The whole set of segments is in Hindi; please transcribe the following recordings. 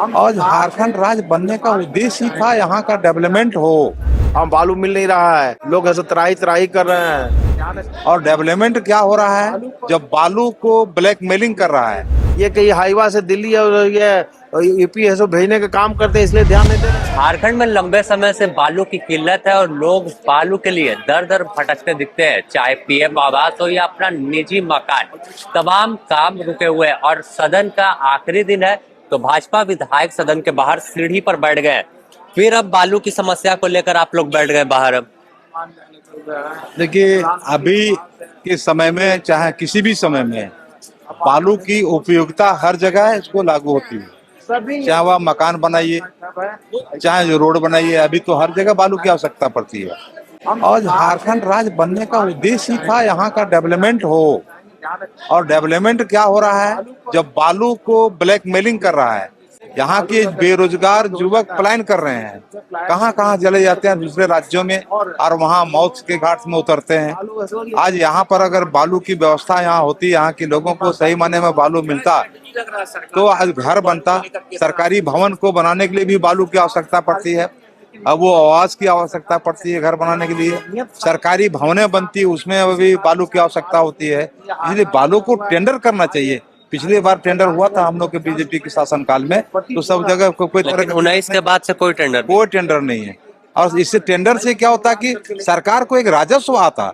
और झारखंड राज्य बनने का उद्देश्य ही था यहाँ का डेवलपमेंट हो। हम बालू मिल नहीं रहा है, लोग ऐसे त्राही त्राही कर रहे हैं। और डेवलपमेंट क्या हो रहा है जब बालू को ब्लैकमेलिंग कर रहा है। ये कहीं हाईवा से दिल्ली और ये यूपी ऐसे भेजने का काम करते हैं, इसलिए ध्यान नहीं दे रहे हैं। झारखंड में लंबे समय से बालू की किल्लत है और लोग बालू के लिए दर दर भटकते दिखते हैं। चाहे पीएम आवास हो या अपना निजी मकान, तमाम काम रुके हुए हैं। और सदन का आखिरी दिन है तो भाजपा विधायक सदन के बाहर सीढ़ी पर बैठ गए। फिर अब बालू की समस्या को लेकर आप लोग बैठ गए बाहर। अब देखिए, अभी के समय में चाहे किसी भी समय में बालू की उपयोगिता हर जगह इसको लागू होती है। चाहे वह मकान बनाइए, चाहे जो रोड बनाइए, अभी तो हर जगह बालू की आवश्यकता पड़ती है। और झारखंड राज्य बनने का उद्देश्य ही था यहाँ का डेवलपमेंट हो। और डेवलपमेंट क्या हो रहा है जब बालू को ब्लैकमेलिंग कर रहा है। यहाँ के बेरोजगार युवक पलायन कर रहे हैं, कहाँ कहाँ चले जाते हैं दूसरे राज्यों में और वहाँ मौत के घाट में उतरते हैं। आज यहाँ पर अगर बालू की व्यवस्था यहाँ होती, यहाँ के लोगों को सही मायने में बालू मिलता तो आज घर बनता। सरकारी भवन को बनाने के लिए भी बालू की आवश्यकता पड़ती है, अब वो आवास की आवश्यकता पड़ती है घर बनाने के लिए। सरकारी भवनें बनती, उसमें अभी बालू की आवश्यकता होती है। इसलिए बालू को टेंडर करना चाहिए। पिछली बार टेंडर हुआ था हम लोग के बीजेपी के शासन काल में, तो सब जगह कोई तरह का 19 के बाद से कोई टेंडर नहीं है। और इससे टेंडर से क्या होता कि सरकार को एक राजस्व आता,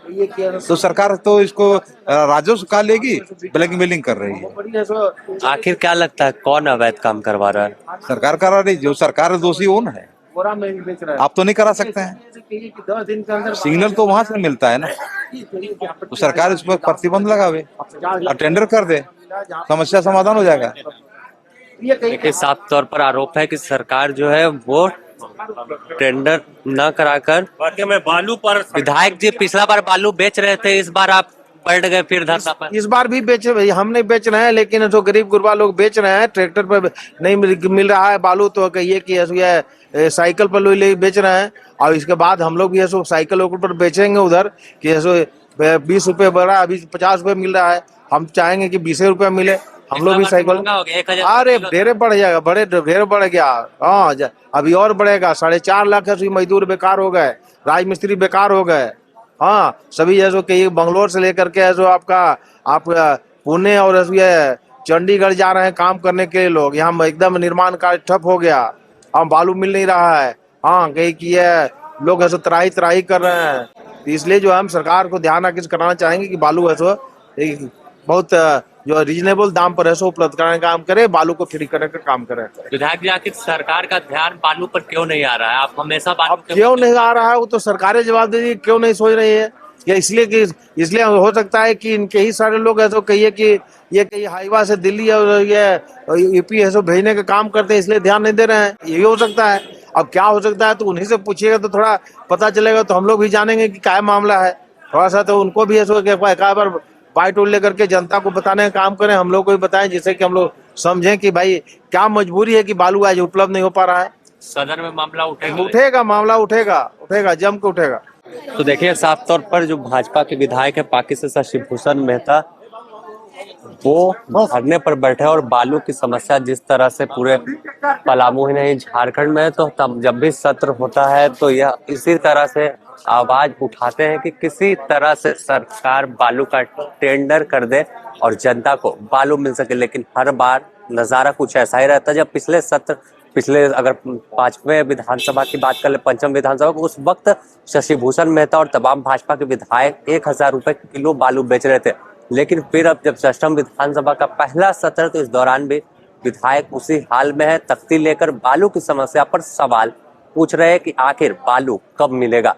तो सरकार तो इसको राजस्व का लेगी, ब्लैकमेलिंग कर रही है। आखिर क्या लगता है कौन अवैध काम करवा रहा है? सरकार करा रही, जो सरकार दोषी वो न है। आप तो नहीं करा सकते हैं, सिग्नल तो वहां से मिलता है ना, तो सरकार इस पर प्रतिबंध लगावे और टेंडर कर दे, समस्या समाधान हो जाएगा। देखिए, साफ तौर पर आरोप है कि सरकार जो है वो टेंडर न कराकर में बालू पर विधायक जी पिछला बार बालू बेच रहे थे, इस बार आप पलट गए फिर धरना पर। इस बार भी बेचे, हम नहीं बेच रहे हैं, लेकिन जो गरीब गुरबा लोग बेच रहे हैं, ट्रैक्टर पर नहीं मिल रहा है बालू, तो कहिए कि ये साइकिल पर ले बेच रहे हैं। और इसके बाद हम लोग भी ऐसे साइकिल पर बेचेंगे उधर कि ऐसे 20 रुपए बड़ा, अभी 50 रुपए मिल रहा है, हम चाहेंगे कि 20 रुपए मिले। हम लोग भी साइकिल, अरे ढेरे बढ़ जाएगा, ढेर बढ़ गया। हाँ, अभी और बढ़ेगा। 4.5 लाख ऐसे मजदूर बेकार हो गए, राजमिस्त्री बेकार हो गए। हाँ, सभी जैसो कि बंगलोर से लेकर के जो आप पुणे और चंडीगढ़ जा रहे हैं काम करने के लिए लोग। यहाँ एकदम निर्माण कार्य ठप हो गया, हम बालू मिल नहीं रहा है। हाँ, कहीं की है लोग ऐसे त्राही त्राही कर रहे हैं। तो इसलिए जो हम सरकार को ध्यान आकृष्ट कराना चाहेंगे कि बालू ऐसो बहुत जो रीजनेबल दाम पर ऐसो उपलब्ध कराने का काम करे, बालू को फ्री करने का काम करे। विधायक जी, आखिर सरकार का ध्यान बालू पर क्यों नहीं आ रहा है? आप हमेशा बालू क्यों नहीं आ रहा है, वो तो सरकारें जवाब दे दी, क्यों नहीं सोच रही है। या इसलिए हो सकता है कि इनके ही सारे लोग ऐसे कहिए कि ये कहीं हाईवा से दिल्ली और ये यूपी ऐसे भेजने का काम करते हैं, इसलिए ध्यान नहीं दे रहे हैं। यही हो सकता है। अब क्या हो सकता है तो उन्हीं से पूछिएगा तो थोड़ा पता चलेगा, तो हम लोग भी जानेंगे कि क्या मामला है। थोड़ा सा तो उनको भी ऐसे एक बार बाइट उठ लेकर के जनता को बताने का काम करें, हम लोग को भी बताएं, जिससे कि हम लोग समझें कि भाई क्या मजबूरी है कि बालू आज उपलब्ध नहीं हो पा रहा है। सदन में मामला मामला उठेगा, जम के उठेगा। तो देखिए, साफ तौर पर जो भाजपा के विधायक है पाकी से शशिभूषण मेहता, वो धरने पर बैठे और बालू की समस्या जिस तरह से पूरे पलामू ही नहीं झारखंड में, तो तब जब भी सत्र होता है तो यह इसी तरह से आवाज उठाते हैं कि किसी तरह से सरकार बालू का टेंडर कर दे और जनता को बालू मिल सके। लेकिन हर बार नजारा कुछ ऐसा ही रहता है। जब पिछले अगर 5वें विधानसभा की बात कर ले, 5वीं विधानसभा, उस वक्त शशिभूषण मेहता और तमाम भाजपा के विधायक 1000 रुपए किलो बालू बेच रहे थे। लेकिन फिर अब जब 6वीं विधानसभा का पहला सत्र, तो इस दौरान भी विधायक उसी हाल में है, तख्ती लेकर बालू की समस्या पर सवाल पूछ रहे हैं कि आखिर बालू कब मिलेगा।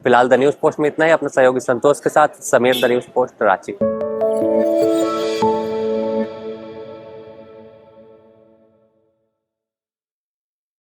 फिलहाल द न्यूज पोस्ट में इतना ही। अपने सहयोगी संतोष के साथ Sameer, the news post, Ranchi.